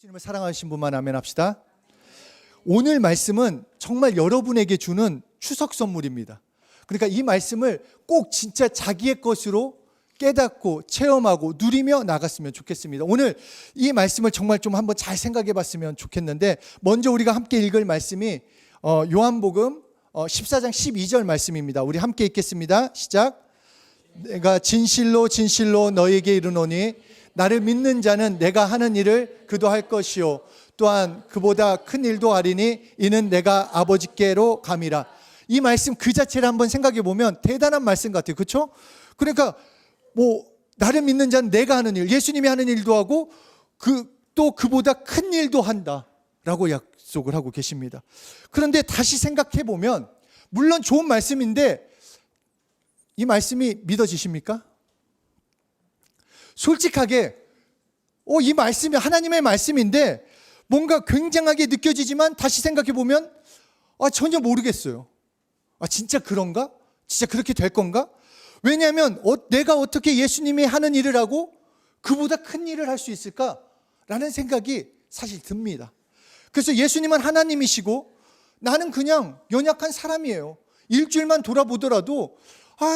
예수님을 사랑하신 분만 아멘 합시다. 오늘 말씀은 정말 여러분에게 주는 추석 선물입니다. 그러니까 이 말씀을 꼭 진짜 자기의 것으로 깨닫고 체험하고 누리며 나갔으면 좋겠습니다. 오늘 이 말씀을 정말 좀 한번 잘 생각해 봤으면 좋겠는데, 먼저 우리가 함께 읽을 말씀이 요한복음 14장 12절 말씀입니다. 우리 함께 읽겠습니다. 시작. 내가 진실로 진실로 너에게 이르노니 나를 믿는 자는 내가 하는 일을 그도 할 것이요 또한 그보다 큰 일도 하리니 이는 내가 아버지께로 감이라. 이 말씀 그 자체를 한번 생각해 보면 대단한 말씀 같아요. 그렇죠? 그러니까 나를 믿는 자는 내가 하는 일, 예수님이 하는 일도 하고 또 그보다 큰 일도 한다라고 약속을 하고 계십니다. 그런데 다시 생각해 보면 물론 좋은 말씀인데 이 말씀이 믿어지십니까? 솔직하게 이 말씀이 하나님의 말씀인데 뭔가 굉장하게 느껴지지만 다시 생각해 보면 전혀 모르겠어요. 진짜 그런가? 진짜 그렇게 될 건가? 왜냐하면 내가 어떻게 예수님이 하는 일을 하고 그보다 큰 일을 할 수 있을까라는 생각이 사실 듭니다. 그래서 예수님은 하나님이시고 나는 그냥 연약한 사람이에요. 일주일만 돌아보더라도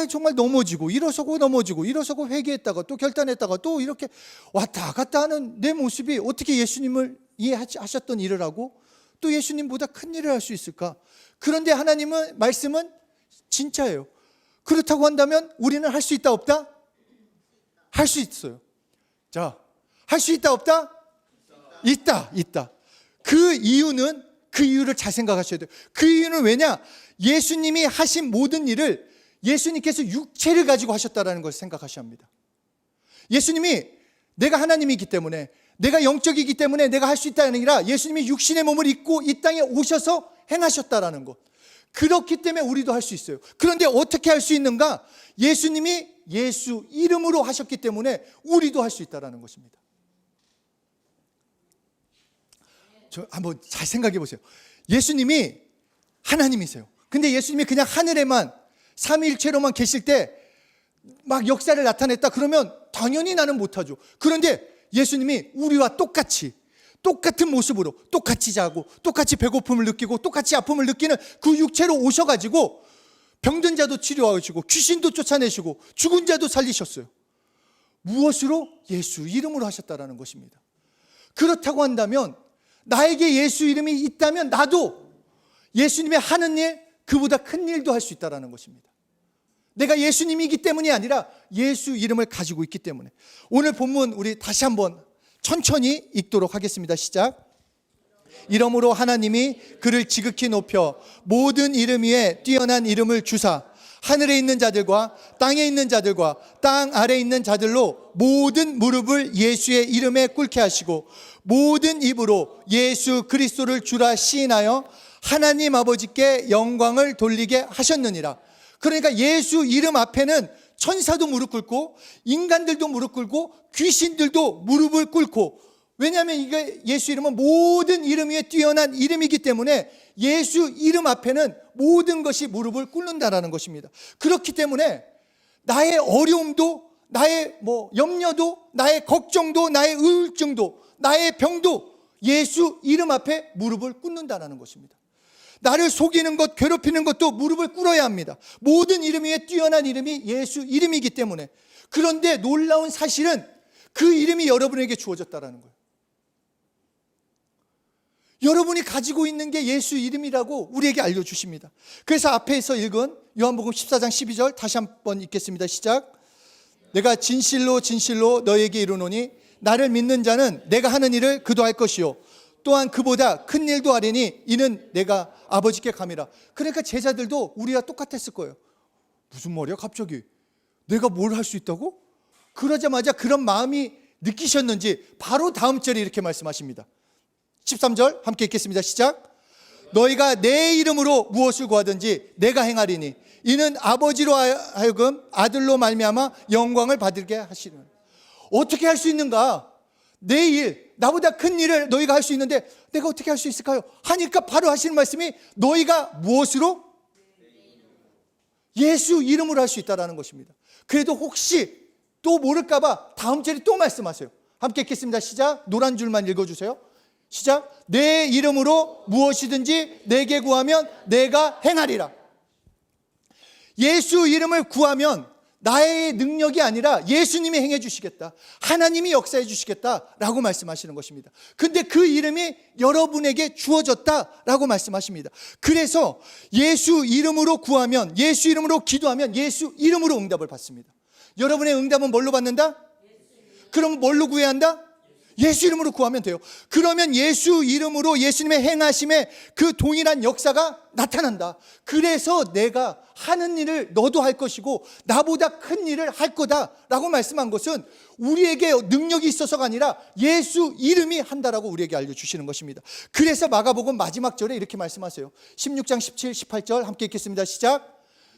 정말 넘어지고 일어서고 넘어지고 일어서고 회개했다가 또 결단했다가 또 이렇게 왔다 갔다 하는 내 모습이 어떻게 예수님을 이해하셨던 일을 하고 또 예수님보다 큰 일을 할 수 있을까? 그런데 하나님은 말씀은 진짜예요. 그렇다고 한다면 우리는 할 수 있다 없다? 할 수 있어요. 자, 할 수 있다 없다? 있다. 그 이유를 잘 생각하셔야 돼요. 그 이유는 왜냐? 예수님이 하신 모든 일을 예수님께서 육체를 가지고 하셨다는 것을 생각하셔야 합니다. 예수님이 내가 하나님이기 때문에 내가 영적이기 때문에 내가 할 수 있다는 게 아니라 예수님이 육신의 몸을 입고 이 땅에 오셔서 행하셨다라는 것. 그렇기 때문에 우리도 할 수 있어요. 그런데 어떻게 할 수 있는가? 예수님이 예수 이름으로 하셨기 때문에 우리도 할 수 있다는 것입니다. 한번 잘 생각해 보세요. 예수님이 하나님이세요. 근데 예수님이 그냥 하늘에만 삼위일체로만 계실 때 막 역사를 나타냈다 그러면 당연히 나는 못하죠. 그런데 예수님이 우리와 똑같은 모습으로 똑같이 자고 똑같이 배고픔을 느끼고 똑같이 아픔을 느끼는 그 육체로 오셔가지고 병든 자도 치료하시고 귀신도 쫓아내시고 죽은 자도 살리셨어요. 무엇으로? 예수 이름으로 하셨다라는 것입니다. 그렇다고 한다면 나에게 예수 이름이 있다면 나도 예수님의 하는 일 그보다 큰 일도 할 수 있다는 것입니다. 내가 예수님이기 때문이 아니라 예수 이름을 가지고 있기 때문에. 오늘 본문 우리 다시 한번 천천히 읽도록 하겠습니다. 시작. 이러므로 하나님이 그를 지극히 높여 모든 이름 위에 뛰어난 이름을 주사 하늘에 있는 자들과 땅에 있는 자들과 땅 아래에 있는 자들로 모든 무릎을 예수의 이름에 꿇게 하시고 모든 입으로 예수 그리스도를 주라 시인하여 하나님 아버지께 영광을 돌리게 하셨느니라. 그러니까 예수 이름 앞에는 천사도 무릎 꿇고 인간들도 무릎 꿇고 귀신들도 무릎을 꿇고, 왜냐하면 이게 예수 이름은 모든 이름 위에 뛰어난 이름이기 때문에 예수 이름 앞에는 모든 것이 무릎을 꿇는다라는 것입니다. 그렇기 때문에 나의 어려움도 나의 염려도 나의 걱정도 나의 우울증도 나의 병도 예수 이름 앞에 무릎을 꿇는다라는 것입니다. 나를 속이는 것, 괴롭히는 것도 무릎을 꿇어야 합니다. 모든 이름 위에 뛰어난 이름이 예수 이름이기 때문에. 그런데 놀라운 사실은 그 이름이 여러분에게 주어졌다는 거예요. 여러분이 가지고 있는 게 예수 이름이라고 우리에게 알려주십니다. 그래서 앞에서 읽은 요한복음 14장 12절 다시 한번 읽겠습니다. 시작. 내가 진실로 진실로 너에게 이르노니 나를 믿는 자는 내가 하는 일을 그도 할 것이요 또한 그보다 큰 일도 하리니 이는 내가 아버지께 감이라. 그러니까 제자들도 우리와 똑같았을 거예요. 무슨 말이야 갑자기? 내가 뭘 할 수 있다고? 그러자마자 그런 마음이 느끼셨는지 바로 다음 절에 이렇게 말씀하십니다. 13절 함께 읽겠습니다. 시작. 너희가 내 이름으로 무엇을 구하든지 내가 행하리니 이는 아버지로 하여금 아들로 말미암아 영광을 받게 하시는. 어떻게 할 수 있는가? 내 일, 나보다 큰 일을 너희가 할 수 있는데 내가 어떻게 할 수 있을까요? 하니까 바로 하시는 말씀이 너희가 무엇으로? 예수 이름으로 할 수 있다는 것입니다. 그래도 혹시 또 모를까 봐 다음 절에 또 말씀하세요. 함께 읽겠습니다. 시작. 노란 줄만 읽어주세요. 시작. 내 이름으로 무엇이든지 내게 구하면 내가 행하리라. 예수 이름을 구하면 나의 능력이 아니라 예수님이 행해 주시겠다, 하나님이 역사해 주시겠다라고 말씀하시는 것입니다. 근데 그 이름이 여러분에게 주어졌다라고 말씀하십니다. 그래서 예수 이름으로 구하면, 예수 이름으로 기도하면 예수 이름으로 응답을 받습니다. 여러분의 응답은 뭘로 받는다? 그럼 뭘로 구해야 한다? 예수 이름으로 구하면 돼요. 그러면 예수 이름으로 예수님의 행하심에 그 동일한 역사가 나타난다. 그래서 내가 하는 일을 너도 할 것이고 나보다 큰 일을 할 거다라고 말씀한 것은 우리에게 능력이 있어서가 아니라 예수 이름이 한다라고 우리에게 알려주시는 것입니다. 그래서 마가복음 마지막 절에 이렇게 말씀하세요. 16장 17, 18절 함께 읽겠습니다. 시작.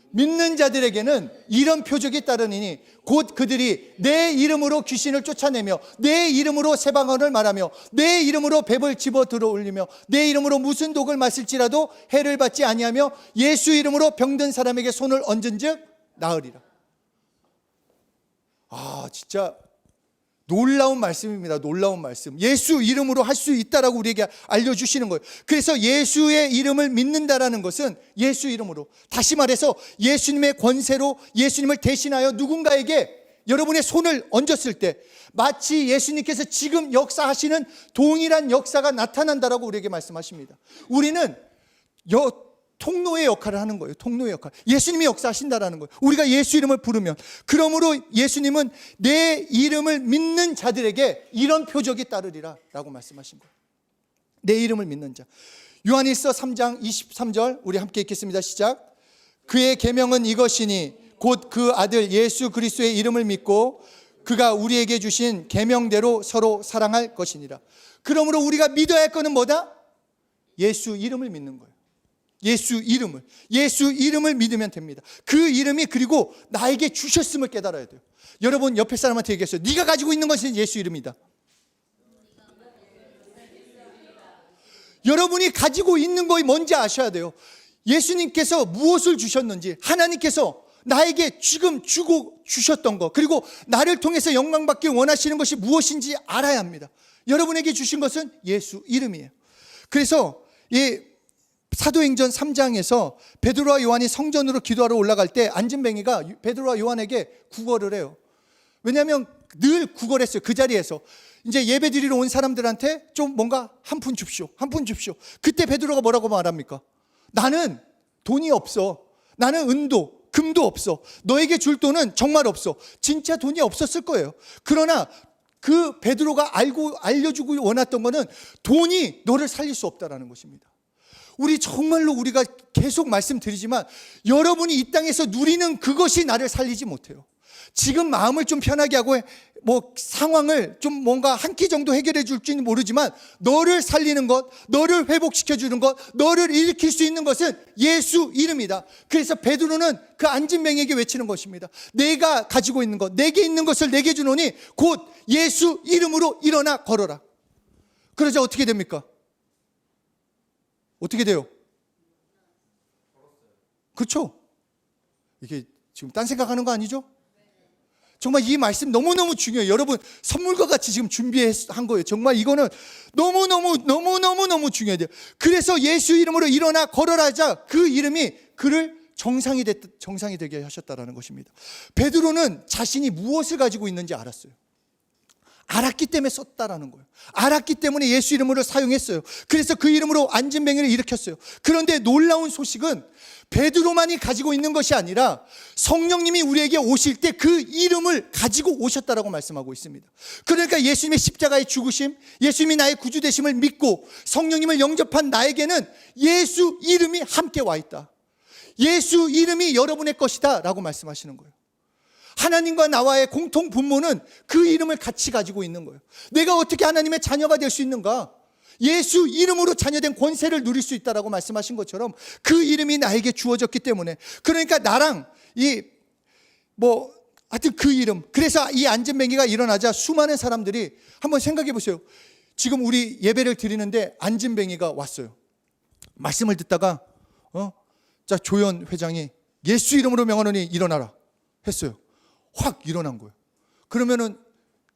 믿는 자들에게는 이런 표적이 따르니니 곧 그들이 내 이름으로 귀신을 쫓아내며 내 이름으로 새 방언을 말하며 내 이름으로 뱀을 집어 들어 올리며 내 이름으로 무슨 독을 마실지라도 해를 받지 아니하며 예수 이름으로 병든 사람에게 손을 얹은즉 나으리라. 진짜 놀라운 말씀입니다. 놀라운 말씀. 예수 이름으로 할 수 있다라고 우리에게 알려주시는 거예요. 그래서 예수의 이름을 믿는다라는 것은 예수 이름으로, 다시 말해서 예수님의 권세로 예수님을 대신하여 누군가에게 여러분의 손을 얹었을 때 마치 예수님께서 지금 역사하시는 동일한 역사가 나타난다라고 우리에게 말씀하십니다. 우리는 통로의 역할을 하는 거예요. 통로의 역할. 예수님이 역사하신다라는 거예요. 우리가 예수 이름을 부르면, 그러므로 예수님은 내 이름을 믿는 자들에게 이런 표적이 따르리라 라고 말씀하신 거예요. 내 이름을 믿는 자. 요한일서 3장 23절 우리 함께 읽겠습니다. 시작. 그의 계명은 이것이니 곧 그 아들 예수 그리스도의 이름을 믿고 그가 우리에게 주신 계명대로 서로 사랑할 것이니라. 그러므로 우리가 믿어야 할 것은 뭐다? 예수 이름을 믿는 거예요. 예수 이름을 믿으면 됩니다. 그 이름이 그리고 나에게 주셨음을 깨달아야 돼요. 여러분 옆에 사람한테 얘기했어요. 네가 가지고 있는 것은 예수 이름이다. 여러분이 가지고 있는 것이 뭔지 아셔야 돼요. 예수님께서 무엇을 주셨는지, 하나님께서 나에게 지금 주셨던 것, 그리고 나를 통해서 영광받기 원하시는 것이 무엇인지 알아야 합니다. 여러분에게 주신 것은 예수 이름이에요. 그래서 이 사도행전 3장에서 베드로와 요한이 성전으로 기도하러 올라갈 때 안진뱅이가 베드로와 요한에게 구걸을 해요. 왜냐하면 늘 구걸했어요. 그 자리에서 이제 예배 드리러 온 사람들한테 좀 뭔가 한 푼 줍쇼. 그때 베드로가 뭐라고 말합니까? 나는 돈이 없어. 나는 은도 금도 없어. 너에게 줄 돈은 정말 없어. 진짜 돈이 없었을 거예요. 그러나 그 베드로가 알려주고 원했던 것은 돈이 너를 살릴 수 없다라는 것입니다. 정말로 우리가 계속 말씀드리지만 여러분이 이 땅에서 누리는 그것이 나를 살리지 못해요. 지금 마음을 좀 편하게 하고 상황을 좀 뭔가 한 끼 정도 해결해 줄지는 모르지만 너를 살리는 것, 너를 회복시켜 주는 것, 너를 일으킬 수 있는 것은 예수 이름이다. 그래서 베드로는 그 안진뱅이에게 외치는 것입니다. 내가 가지고 있는 것, 내게 있는 것을 내게 주노니 곧 예수 이름으로 일어나 걸어라. 그러자 어떻게 됩니까? 어떻게 돼요? 그렇죠? 이게 지금 딴 생각하는 거 아니죠? 정말 이 말씀 너무너무 중요해요. 여러분 선물과 같이 지금 준비한 거예요. 정말 이거는 너무너무 중요해요. 그래서 예수 이름으로 일어나 걸어라자 그 이름이 그를 정상이 되게 하셨다라는 것입니다. 베드로는 자신이 무엇을 가지고 있는지 알았어요. 알았기 때문에 썼다라는 거예요. 알았기 때문에 예수 이름으로 사용했어요. 그래서 그 이름으로 안진뱅이를 일으켰어요. 그런데 놀라운 소식은 베드로만이 가지고 있는 것이 아니라 성령님이 우리에게 오실 때 그 이름을 가지고 오셨다라고 말씀하고 있습니다. 그러니까 예수님의 십자가의 죽으심, 예수님이 나의 구주 되심을 믿고 성령님을 영접한 나에게는 예수 이름이 함께 와 있다. 예수 이름이 여러분의 것이다 라고 말씀하시는 거예요. 하나님과 나와의 공통 분모는 그 이름을 같이 가지고 있는 거예요. 내가 어떻게 하나님의 자녀가 될 수 있는가? 예수 이름으로 자녀된 권세를 누릴 수 있다라고 말씀하신 것처럼 그 이름이 나에게 주어졌기 때문에, 그러니까 나랑 하여튼 그 이름. 그래서 이 안진뱅이가 일어나자 수많은 사람들이 한번 생각해 보세요. 지금 우리 예배를 드리는데 안진뱅이가 왔어요. 말씀을 듣다가 자 조연 회장이 예수 이름으로 명하노니 일어나라 했어요. 확 일어난 거예요. 그러면은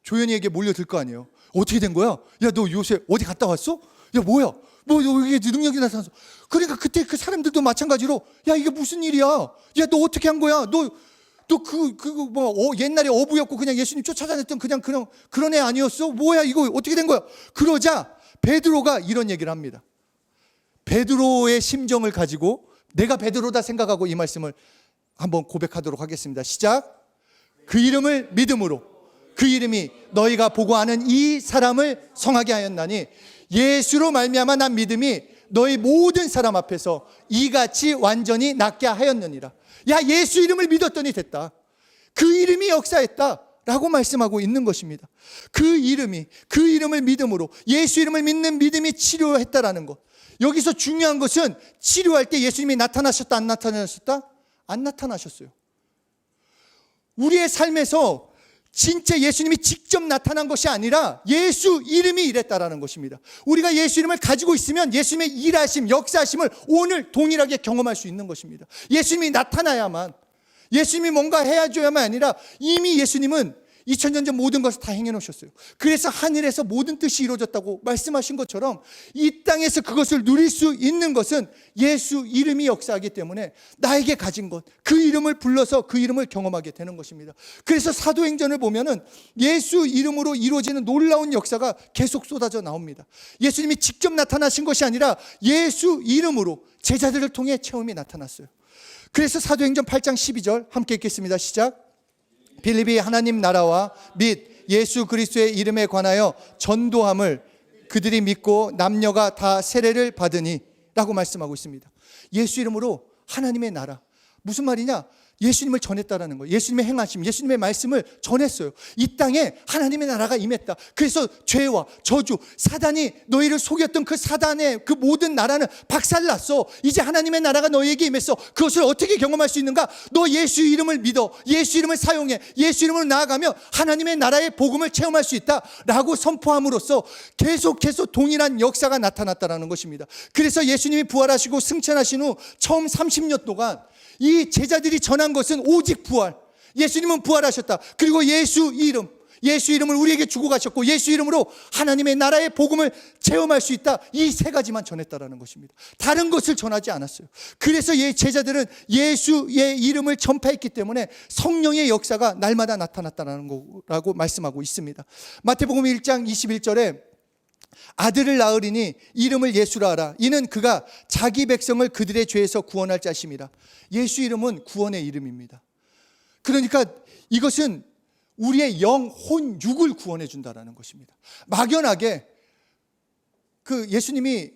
조연이에게 몰려들 거 아니에요. 어떻게 된 거야? 야, 너 요새 어디 갔다 왔어? 야, 뭐야? 뭐 이게 능력이 나타났어. 그러니까 그때 그 사람들도 마찬가지로 야, 이게 무슨 일이야? 야, 너 어떻게 한 거야? 너 옛날에 어부였고 그냥 예수님 쫓아다녔던 그런 애 아니었어? 뭐야, 이거 어떻게 된 거야? 그러자 베드로가 이런 얘기를 합니다. 베드로의 심정을 가지고 내가 베드로다 생각하고 이 말씀을 한번 고백하도록 하겠습니다. 시작. 그 이름을 믿음으로 그 이름이 너희가 보고 아는 이 사람을 성하게 하였나니 예수로 말미암아 난 믿음이 너희 모든 사람 앞에서 이같이 완전히 낫게 하였느니라. 야, 예수 이름을 믿었더니 됐다. 그 이름이 역사했다 라고 말씀하고 있는 것입니다. 그 이름을 믿음으로 예수 이름을 믿는 믿음이 치료했다라는 것. 여기서 중요한 것은 치료할 때 예수님이 나타나셨다 안 나타나셨다? 안 나타나셨어요. 우리의 삶에서 진짜 예수님이 직접 나타난 것이 아니라 예수 이름이 일했다라는 것입니다. 우리가 예수 이름을 가지고 있으면 예수님의 일하심, 역사하심을 오늘 동일하게 경험할 수 있는 것입니다. 예수님이 나타나야만, 예수님이 뭔가 해야줘야만 아니라 이미 예수님은 2000년 전 모든 것을 다 행해놓으셨어요. 그래서 하늘에서 모든 뜻이 이루어졌다고 말씀하신 것처럼 이 땅에서 그것을 누릴 수 있는 것은 예수 이름이 역사하기 때문에 나에게 가진 것, 그 이름을 불러서 그 이름을 경험하게 되는 것입니다. 그래서 사도행전을 보면은 예수 이름으로 이루어지는 놀라운 역사가 계속 쏟아져 나옵니다. 예수님이 직접 나타나신 것이 아니라 예수 이름으로 제자들을 통해 체험이 나타났어요. 그래서 사도행전 8장 12절 함께 읽겠습니다. 시작. 빌립이 하나님 나라와 및 예수 그리스도의 이름에 관하여 전도함을 그들이 믿고 남녀가 다 세례를 받으니 라고 말씀하고 있습니다. 예수 이름으로 하나님의 나라. 무슨 말이냐? 예수님을 전했다라는 거예요. 예수님의 행하심, 예수님의 말씀을 전했어요. 이 땅에 하나님의 나라가 임했다. 그래서 죄와 저주, 사단이 너희를 속였던 그 사단의 그 모든 나라는 박살났어. 이제 하나님의 나라가 너희에게 임했어. 그것을 어떻게 경험할 수 있는가? 너 예수 이름을 믿어. 예수 이름을 사용해. 예수 이름으로 나아가며 하나님의 나라의 복음을 체험할 수 있다라고 선포함으로써 계속해서 동일한 역사가 나타났다는 것입니다. 그래서 예수님이 부활하시고 승천하신 후 처음 30년 동안 이 제자들이 전한 것은 오직 부활. 예수님은 부활하셨다. 그리고 예수 이름을 우리에게 주고 가셨고 예수 이름으로 하나님의 나라의 복음을 체험할 수 있다. 이 세 가지만 전했다라는 것입니다. 다른 것을 전하지 않았어요. 그래서 제자들은 예수의 이름을 전파했기 때문에 성령의 역사가 날마다 나타났다는 거라고 말씀하고 있습니다. 마태복음 1장 21절에 아들을 낳으리니 이름을 예수라 하라. 이는 그가 자기 백성을 그들의 죄에서 구원할 자심이라. 예수 이름은 구원의 이름입니다. 그러니까 이것은 우리의 영, 혼, 육을 구원해 준다라는 것입니다. 막연하게 그 예수님이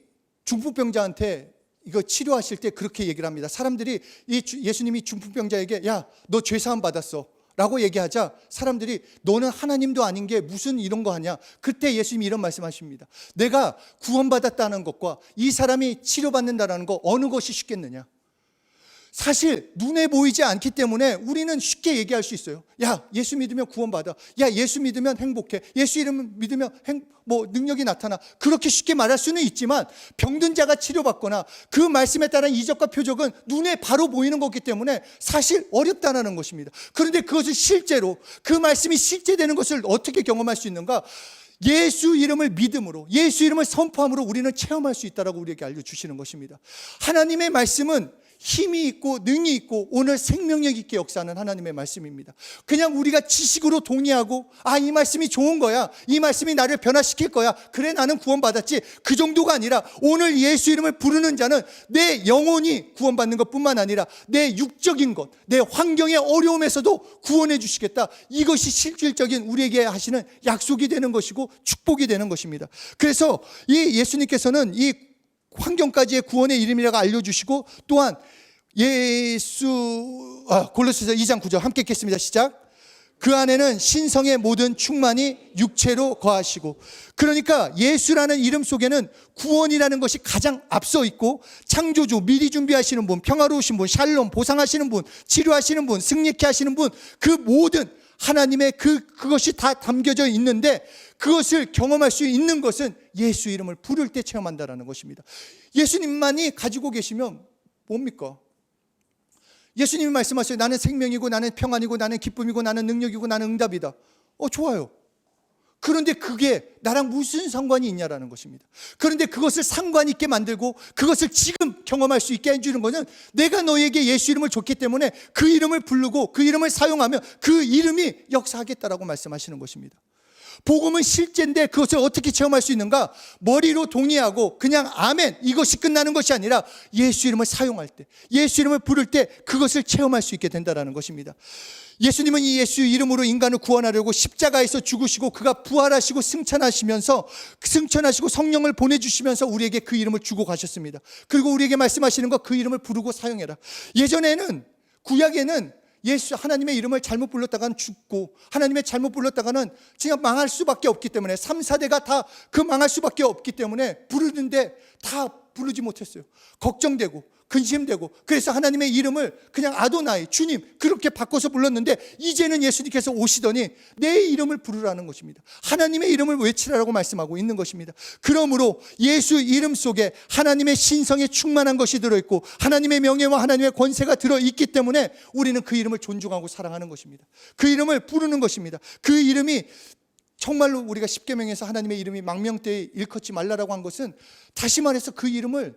중풍병자한테 이거 치료하실 때 그렇게 얘기를 합니다. 사람들이 예수님이 중풍병자에게 야, 너 죄 사함 받았어 라고 얘기하자 사람들이 너는 하나님도 아닌 게 무슨 이런 거 하냐. 그때 예수님이 이런 말씀하십니다. 내가 구원받았다는 것과 이 사람이 치료받는다는 거 어느 것이 쉽겠느냐. 사실 눈에 보이지 않기 때문에 우리는 쉽게 얘기할 수 있어요. 야, 예수 믿으면 구원받아. 야, 예수 믿으면 행복해. 예수 이름 믿으면 능력이 나타나. 그렇게 쉽게 말할 수는 있지만 병든 자가 치료받거나 그 말씀에 따른 이적과 표적은 눈에 바로 보이는 거기 때문에 사실 어렵다는 것입니다. 그런데 그것을 실제로 그 말씀이 실제되는 것을 어떻게 경험할 수 있는가? 예수 이름을 믿음으로 예수 이름을 선포함으로 우리는 체험할 수 있다라고 우리에게 알려주시는 것입니다. 하나님의 말씀은 힘이 있고 능이 있고 오늘 생명력 있게 역사하는 하나님의 말씀입니다. 그냥 우리가 지식으로 동의하고 이 말씀이 좋은 거야, 이 말씀이 나를 변화시킬 거야, 그래 나는 구원받았지, 그 정도가 아니라 오늘 예수 이름을 부르는 자는 내 영혼이 구원받는 것뿐만 아니라 내 육적인 것, 내 환경의 어려움에서도 구원해 주시겠다. 이것이 실질적인 우리에게 하시는 약속이 되는 것이고 축복이 되는 것입니다. 그래서 이 예수님께서는 이 환경까지의 구원의 이름이라고 알려주시고 또한 골로새서 2장 9절 함께 읽겠습니다. 시작. 그 안에는 신성의 모든 충만이 육체로 거하시고. 그러니까 예수라는 이름 속에는 구원이라는 것이 가장 앞서 있고 창조주, 미리 준비하시는 분, 평화로우신 분, 샬롬, 보상하시는 분, 치료하시는 분, 승리케 하시는 분, 그 모든 하나님의 그것이 다 담겨져 있는데 그것을 경험할 수 있는 것은 예수 이름을 부를 때 체험한다는 것입니다. 예수님만이 가지고 계시면 뭡니까? 예수님이 말씀하셔요. 나는 생명이고 나는 평안이고 나는 기쁨이고 나는 능력이고 나는 응답이다. 좋아요. 그런데 그게 나랑 무슨 상관이 있냐라는 것입니다. 그런데 그것을 상관 있게 만들고 그것을 지금 경험할 수 있게 해주는 것은 내가 너에게 예수 이름을 줬기 때문에 그 이름을 부르고 그 이름을 사용하면 그 이름이 역사하겠다라고 말씀하시는 것입니다. 복음은 실제인데 그것을 어떻게 체험할 수 있는가? 머리로 동의하고 그냥 아멘 이것이 끝나는 것이 아니라 예수 이름을 사용할 때, 예수 이름을 부를 때 그것을 체험할 수 있게 된다는 것입니다. 예수님은 이 예수 이름으로 인간을 구원하려고 십자가에서 죽으시고 그가 부활하시고 승천하시고 성령을 보내주시면서 우리에게 그 이름을 주고 가셨습니다. 그리고 우리에게 말씀하시는 거, 그 이름을 부르고 사용해라. 예전에는, 구약에는 하나님의 이름을 잘못 불렀다가는 죽고, 하나님의 잘못 불렀다가는 그냥 망할 수밖에 없기 때문에, 3, 4대가 다 그 망할 수밖에 없기 때문에 부르는데 다 부르지 못했어요. 걱정되고 근심되고, 그래서 하나님의 이름을 그냥 아도나이, 주님 그렇게 바꿔서 불렀는데, 이제는 예수님께서 오시더니 내 이름을 부르라는 것입니다. 하나님의 이름을 외치라고 말씀하고 있는 것입니다. 그러므로 예수 이름 속에 하나님의 신성에 충만한 것이 들어있고 하나님의 명예와 하나님의 권세가 들어있기 때문에 우리는 그 이름을 존중하고 사랑하는 것입니다. 그 이름을 부르는 것입니다. 그 이름이 정말로 우리가 십계명에서 하나님의 이름이 망명되이 일컫지 말라라고 한 것은, 다시 말해서 그 이름을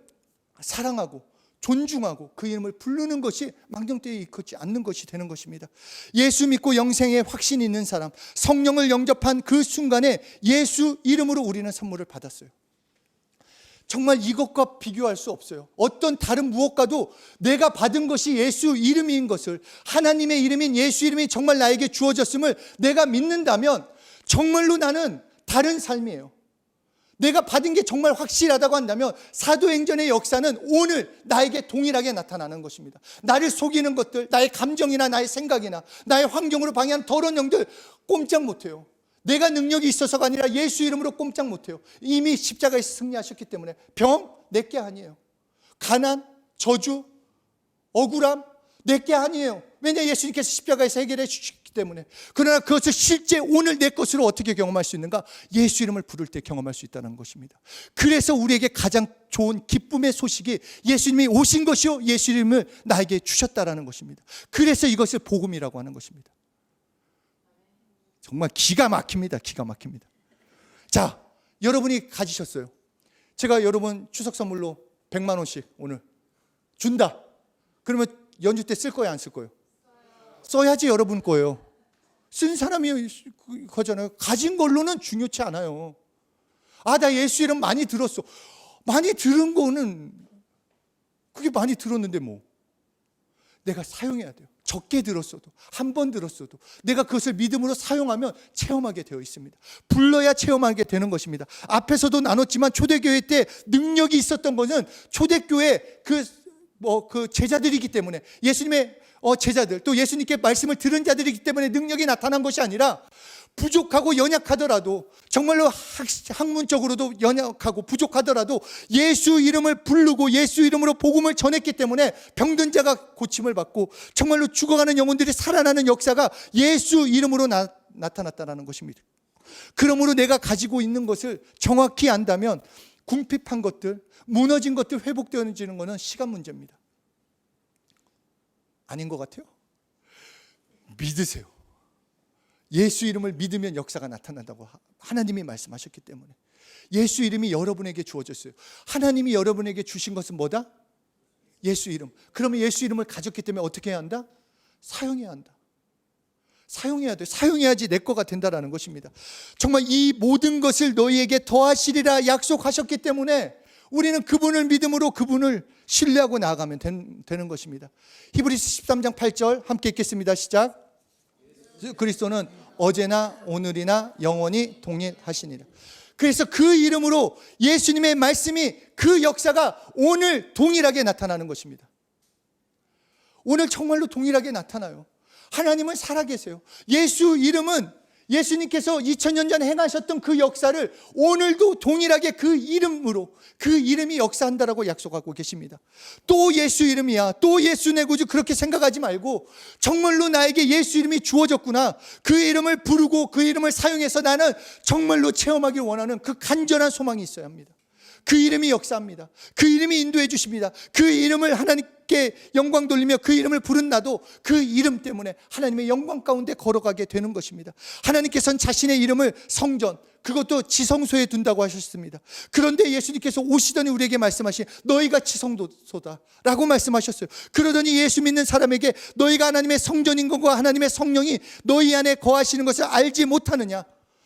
사랑하고 존중하고 그 이름을 부르는 것이 망령되이 일컫지 않는 것이 되는 것입니다. 예수 믿고 영생에 확신이 있는 사람, 성령을 영접한 그 순간에 예수 이름으로 우리는 선물을 받았어요. 정말 이것과 비교할 수 없어요. 어떤 다른 무엇과도 내가 받은 것이 예수 이름인 것을, 하나님의 이름인 예수 이름이 정말 나에게 주어졌음을 내가 믿는다면 정말로 나는 다른 삶이에요. 내가 받은 게 정말 확실하다고 한다면 사도행전의 역사는 오늘 나에게 동일하게 나타나는 것입니다. 나를 속이는 것들, 나의 감정이나 나의 생각이나 나의 환경으로 방해한 더러운 영들 꼼짝 못해요. 내가 능력이 있어서가 아니라 예수 이름으로 꼼짝 못해요. 이미 십자가에서 승리하셨기 때문에. 병 내게 아니에요. 가난, 저주, 억울함 내게 아니에요. 왜냐, 예수님께서 십자가에서 해결해 주셨기 때문에. 그러나 그것을 실제 오늘 내 것으로 어떻게 경험할 수 있는가? 예수 이름을 부를 때 경험할 수 있다는 것입니다. 그래서 우리에게 가장 좋은 기쁨의 소식이 예수님이 오신 것이요, 예수 이름을 나에게 주셨다라는 것입니다. 그래서 이것을 복음이라고 하는 것입니다. 정말 기가 막힙니다. 기가 막힙니다. 자, 여러분이 가지셨어요. 제가 여러분 추석 선물로 100만 원씩 오늘 준다. 그러면 연주 때 쓸 거예요, 안 쓸 거예요? 써야지 여러분 거예요. 쓴 사람이 거잖아요. 가진 걸로는 중요치 않아요. 아, 나 예수 이름 많이 들었어. 많이 들은 거는, 그게 많이 들었는데 뭐. 내가 사용해야 돼요. 적게 들었어도, 한 번 들었어도 내가 그것을 믿음으로 사용하면 체험하게 되어 있습니다. 불러야 체험하게 되는 것입니다. 앞에서도 나눴지만 초대교회 때 능력이 있었던 것은 초대교회 그 제자들이기 때문에, 예수님의 제자들, 또 예수님께 말씀을 들은 자들이기 때문에 능력이 나타난 것이 아니라, 부족하고 연약하더라도, 정말로 학문적으로도 연약하고 부족하더라도 예수 이름을 부르고 예수 이름으로 복음을 전했기 때문에 병든 자가 고침을 받고 정말로 죽어가는 영혼들이 살아나는 역사가 예수 이름으로 나타났다는 것입니다. 그러므로 내가 가지고 있는 것을 정확히 안다면 궁핍한 것들, 무너진 것들 회복되어지는 것은 시간 문제입니다. 아닌 것 같아요? 믿으세요. 예수 이름을 믿으면 역사가 나타난다고 하나님이 말씀하셨기 때문에. 예수 이름이 여러분에게 주어졌어요. 하나님이 여러분에게 주신 것은 뭐다? 예수 이름. 그러면 예수 이름을 가졌기 때문에 어떻게 해야 한다? 사용해야 한다. 사용해야 돼. 사용해야지 내 거가 된다라는 것입니다. 정말 이 모든 것을 너희에게 더하시리라 약속하셨기 때문에 우리는 그분을 믿음으로 그분을 신뢰하고 나아가면 되는 것입니다. 히브리서 13장 8절 함께 읽겠습니다. 시작. 그리스도는 어제나 오늘이나 영원히 동일하시니라. 그래서 그 이름으로 예수님의 말씀이, 그 역사가 오늘 동일하게 나타나는 것입니다. 오늘 정말로 동일하게 나타나요. 하나님은 살아계세요. 예수 이름은 예수님께서 2000년 전에 행하셨던 그 역사를 오늘도 동일하게 그 이름으로, 그 이름이 역사한다라고 약속하고 계십니다. 또 예수 이름이야, 또 예수 내 구주, 그렇게 생각하지 말고 정말로 나에게 예수 이름이 주어졌구나, 그 이름을 부르고 그 이름을 사용해서 나는 정말로 체험하길 원하는 그 간절한 소망이 있어야 합니다. 그 이름이 역사합니다. 그 이름이 인도해 주십니다. 그 이름을 하나님께 영광 돌리며 그 이름을 부른 나도 그 이름 때문에 하나님의 영광 가운데 걸어가게 되는 것입니다. 하나님께서는 자신의 이름을 성전, 그것도 지성소에 둔다고 하셨습니다. 그런데 예수님께서 오시더니 우리에게 말씀하신 너희가 지성소다 라고 말씀하셨어요. 그러더니 예수 믿는 사람에게 너희가 하나님의 성전인 것과 하나님의 성령이 너희 안에 거하시는 것을 알지 못하느냐,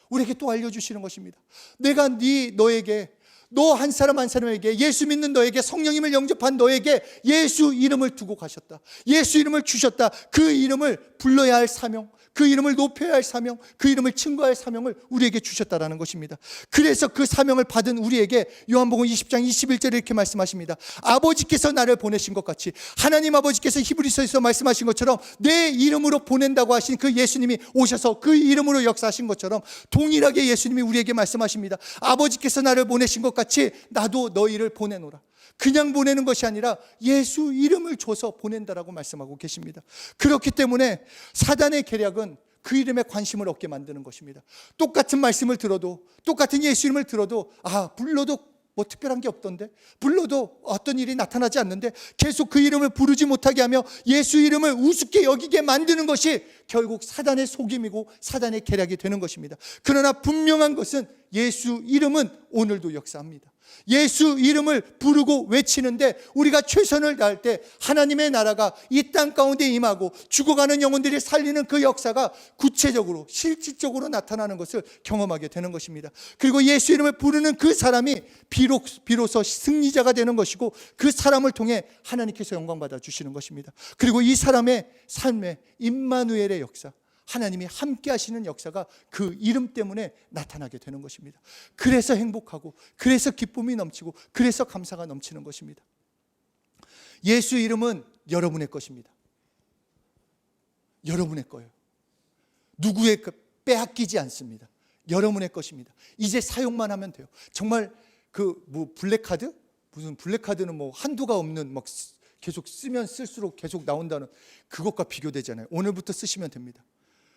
우리에게 또 알려주시는 것입니다. 내가 너에게, 너 한 사람 한 사람에게, 예수 믿는 너에게, 성령님을 영접한 너에게 예수 이름을 두고 가셨다. 예수 이름을 주셨다. 그 이름을 불러야 할 사명, 그 이름을 높여야 할 사명, 그 이름을 증거할 사명을 우리에게 주셨다라는 것입니다. 그래서 그 사명을 받은 우리에게 요한복음 20장 21절에 이렇게 말씀하십니다. 아버지께서 나를 보내신 것 같이, 하나님 아버지께서 히브리서에서 말씀하신 것처럼 내 이름으로 보낸다고 하신 그 예수님이 오셔서 그 이름으로 역사하신 것처럼 동일하게 예수님이 우리에게 말씀하십니다. 아버지께서 나를 보내신 것 같이 나도 너희를 보내노라. 그냥 보내는 것이 아니라 예수 이름을 줘서 보낸다라고 말씀하고 계십니다. 그렇기 때문에 사단의 계략은 그 이름에 관심을 얻게 만드는 것입니다. 똑같은 말씀을 들어도, 똑같은 예수 이름을 들어도, 불러도 뭐 특별한 게 없던데, 불러도 어떤 일이 나타나지 않는데, 계속 그 이름을 부르지 못하게 하며 예수 이름을 우습게 여기게 만드는 것이 결국 사단의 속임이고 사단의 계략이 되는 것입니다. 그러나 분명한 것은 예수 이름은 오늘도 역사합니다. 예수 이름을 부르고 외치는데 우리가 최선을 다할 때 하나님의 나라가 이 땅 가운데 임하고 죽어가는 영혼들이 살리는 그 역사가 구체적으로 실질적으로 나타나는 것을 경험하게 되는 것입니다. 그리고 예수 이름을 부르는 그 사람이 비로소 승리자가 되는 것이고, 그 사람을 통해 하나님께서 영광 받아 주시는 것입니다. 그리고 이 사람의 삶에 임마누엘의 역사, 하나님이 함께 하시는 역사가 그 이름 때문에 나타나게 되는 것입니다. 그래서 행복하고, 그래서 기쁨이 넘치고, 그래서 감사가 넘치는 것입니다. 예수 이름은 여러분의 것입니다. 여러분의 거예요. 누구의 빼앗기지 않습니다. 여러분의 것입니다. 이제 사용만 하면 돼요. 정말 블랙카드? 무슨 블랙카드는 한두가 없는 계속 쓰면 쓸수록 계속 나온다는 그것과 비교되잖아요. 오늘부터 쓰시면 됩니다.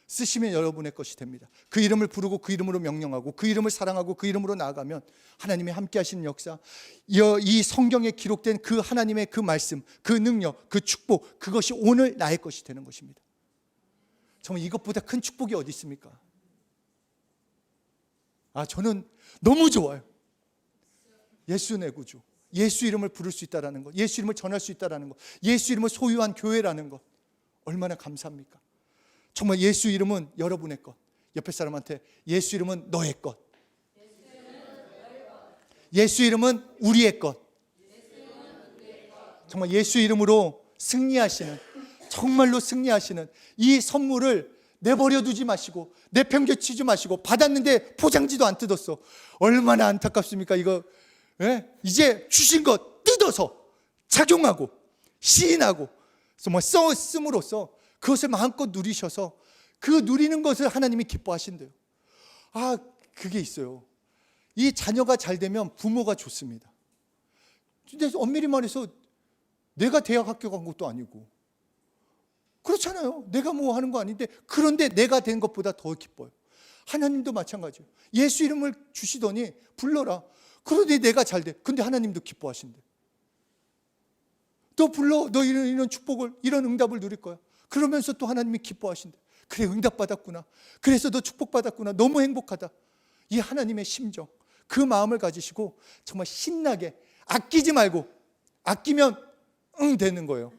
쓰시면 여러분의 것이 됩니다. 그 이름을 부르고 그 이름으로 명령하고 그 이름을 사랑하고 그 이름으로 나아가면 하나님이 함께 하시는 역사, 이 성경에 기록된 그 하나님의 그 말씀, 그 능력, 그 축복, 그것이 오늘 나의 것이 되는 것입니다. 정말 이것보다 큰 축복이 어디 있습니까? 저는 너무 좋아요. 예수 내 구주, 예수 이름을 부를 수 있다는 것, 예수 이름을 전할 수 있다는 것, 예수 이름을 소유한 교회라는 것, 얼마나 감사합니까? 정말 예수 이름은 여러분의 것. 옆에 사람한테 예수 이름은 너의 것. 예수 이름은 우리의 것. 정말 예수 이름으로 승리하시는, 정말로 승리하시는 이 선물을 내버려 두지 마시고, 내팽개치지 마시고, 받았는데 포장지도 안 뜯었어. 얼마나 안타깝습니까? 이거 이제 주신 것 뜯어서 착용하고 시인하고 정말 쓰므로써 그것을 마음껏 누리셔서 그 누리는 것을 하나님이 기뻐하신대요. 그게 있어요. 이 자녀가 잘 되면 부모가 좋습니다. 근데 엄밀히 말해서 내가 대학 학교 간 것도 아니고 그렇잖아요. 내가 뭐 하는 거 아닌데, 그런데 내가 된 것보다 더 기뻐요. 하나님도 마찬가지예요. 예수 이름을 주시더니 불러라. 그런데 내가 잘 돼. 근데 하나님도 기뻐하신대. 너 불러. 너 이런 축복을, 이런 응답을 누릴 거야. 그러면서 또 하나님이 기뻐하신대. 그래, 응답받았구나. 그래서 너 축복받았구나. 너무 행복하다. 이 하나님의 심정, 그 마음을 가지시고 정말 신나게, 아끼지 말고, 아끼면 되는 거예요.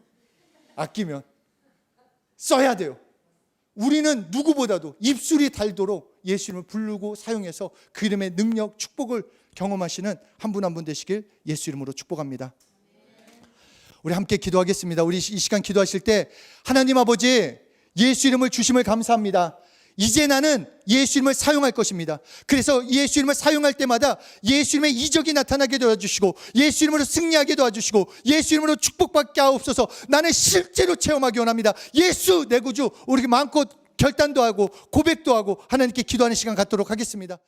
아끼면 써야 돼요. 우리는 누구보다도 입술이 닳도록 예수 이름을 부르고 사용해서 그 이름의 능력, 축복을 경험하시는 한 분 한 분 되시길 예수 이름으로 축복합니다. 우리 함께 기도하겠습니다. 우리 이 시간 기도하실 때, 하나님 아버지, 예수 이름을 주심을 감사합니다. 이제 나는 예수 이름을 사용할 것입니다. 그래서 예수 이름을 사용할 때마다 예수 이름의 이적이 나타나게 도와주시고, 예수 이름으로 승리하게 도와주시고, 예수 이름으로 축복받게 하옵소서. 나는 실제로 체험하기 원합니다. 예수 내 구주, 우리 마음껏 결단도 하고 고백도 하고 하나님께 기도하는 시간 갖도록 하겠습니다.